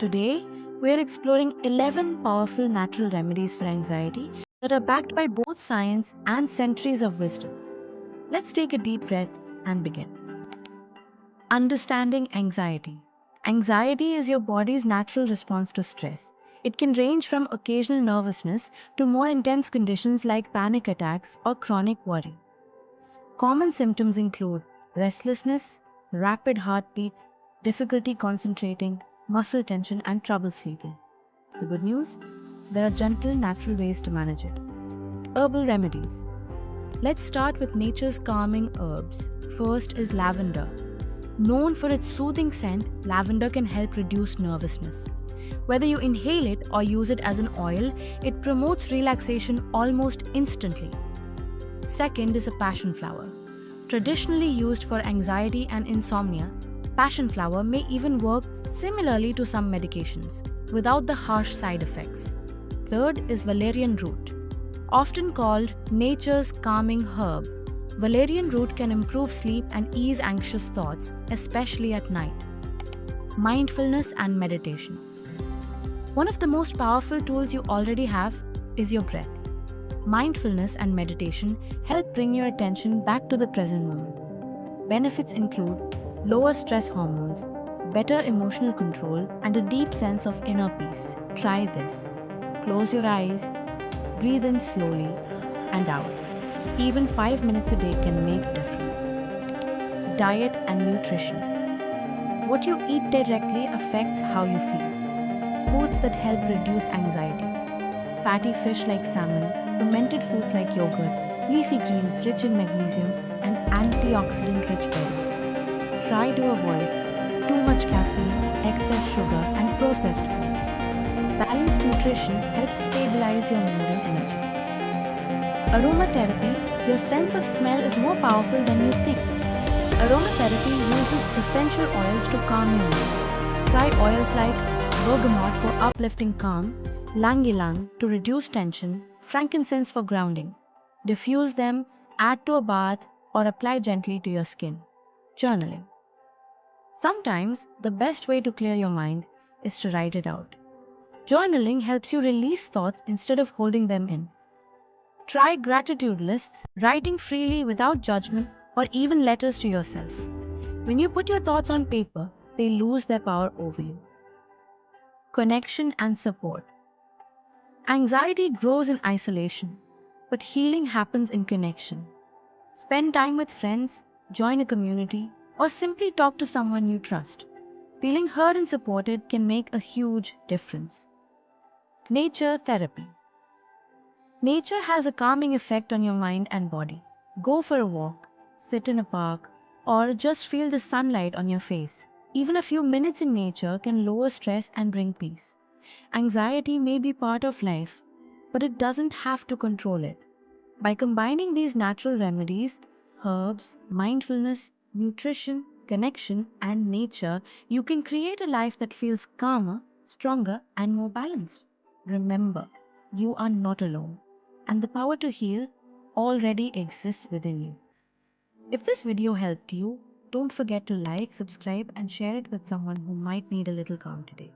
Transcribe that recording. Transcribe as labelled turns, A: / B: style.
A: Today, we're exploring 11 powerful natural remedies for anxiety that are backed by both science and centuries of wisdom. Let's take a deep breath and begin. Understanding anxiety. Anxiety is your body's natural response to stress. It can range from occasional nervousness to more intense conditions like panic attacks or chronic worry. Common symptoms include restlessness, rapid heartbeat, difficulty concentrating, muscle tension, and trouble sleeping. The good news? There are gentle, natural ways to manage it. Herbal remedies. Let's start with nature's calming herbs. First is lavender. Known for its soothing scent, lavender can help reduce nervousness. Whether you inhale it or use it as an oil, it promotes relaxation almost instantly. Second is a passion flower. Traditionally used for anxiety and insomnia, passion flower may even work similarly to some medications, without the harsh side effects. Third is valerian root. Often called nature's calming herb, valerian root can improve sleep and ease anxious thoughts, especially at night. Mindfulness and meditation. One of the most powerful tools you already have is your breath. Mindfulness and meditation help bring your attention back to the present moment. Benefits include lower stress hormones, better emotional control, and a deep sense of inner peace. Try this. Close your eyes, breathe in slowly and out. Even 5 minutes a day can make a difference. Diet and nutrition. What you eat directly affects how you feel. Foods that help reduce anxiety. Fatty fish like salmon, fermented foods like yogurt, leafy greens rich in magnesium, and antioxidant-rich berries. Try to avoid too much caffeine, excess sugar, and processed foods. Balanced nutrition helps stabilize your mood and energy. Aromatherapy, your sense of smell is more powerful than you think. Aromatherapy uses essential oils to calm your mood. Try oils like bergamot for uplifting calm, ylang-ylang to reduce tension, frankincense for grounding. Diffuse them, add to a bath, or apply gently to your skin. Journaling. Sometimes the best way to clear your mind is to write it out. Journaling helps you release thoughts instead of holding them in. Try gratitude lists, writing freely without judgment, or even letters to yourself. When you put your thoughts on paper, they lose their power over you. Connection and support. Anxiety grows in isolation, but healing happens in connection. Spend time with friends, join a community, or simply talk to someone you trust. Feeling heard and supported can make a huge difference. Nature therapy. Nature has a calming effect on your mind and body. Go for a walk, sit in a park, or just feel the sunlight on your face. Even a few minutes in nature can lower stress and bring peace. Anxiety may be part of life, but it doesn't have to control it. By combining these natural remedies, herbs, mindfulness, nutrition, connection, and nature, you can create a life that feels calmer, stronger, and more balanced. Remember, you are not alone, and the power to heal already exists within you. If this video helped you, don't forget to like, subscribe, and share it with someone who might need a little calm today.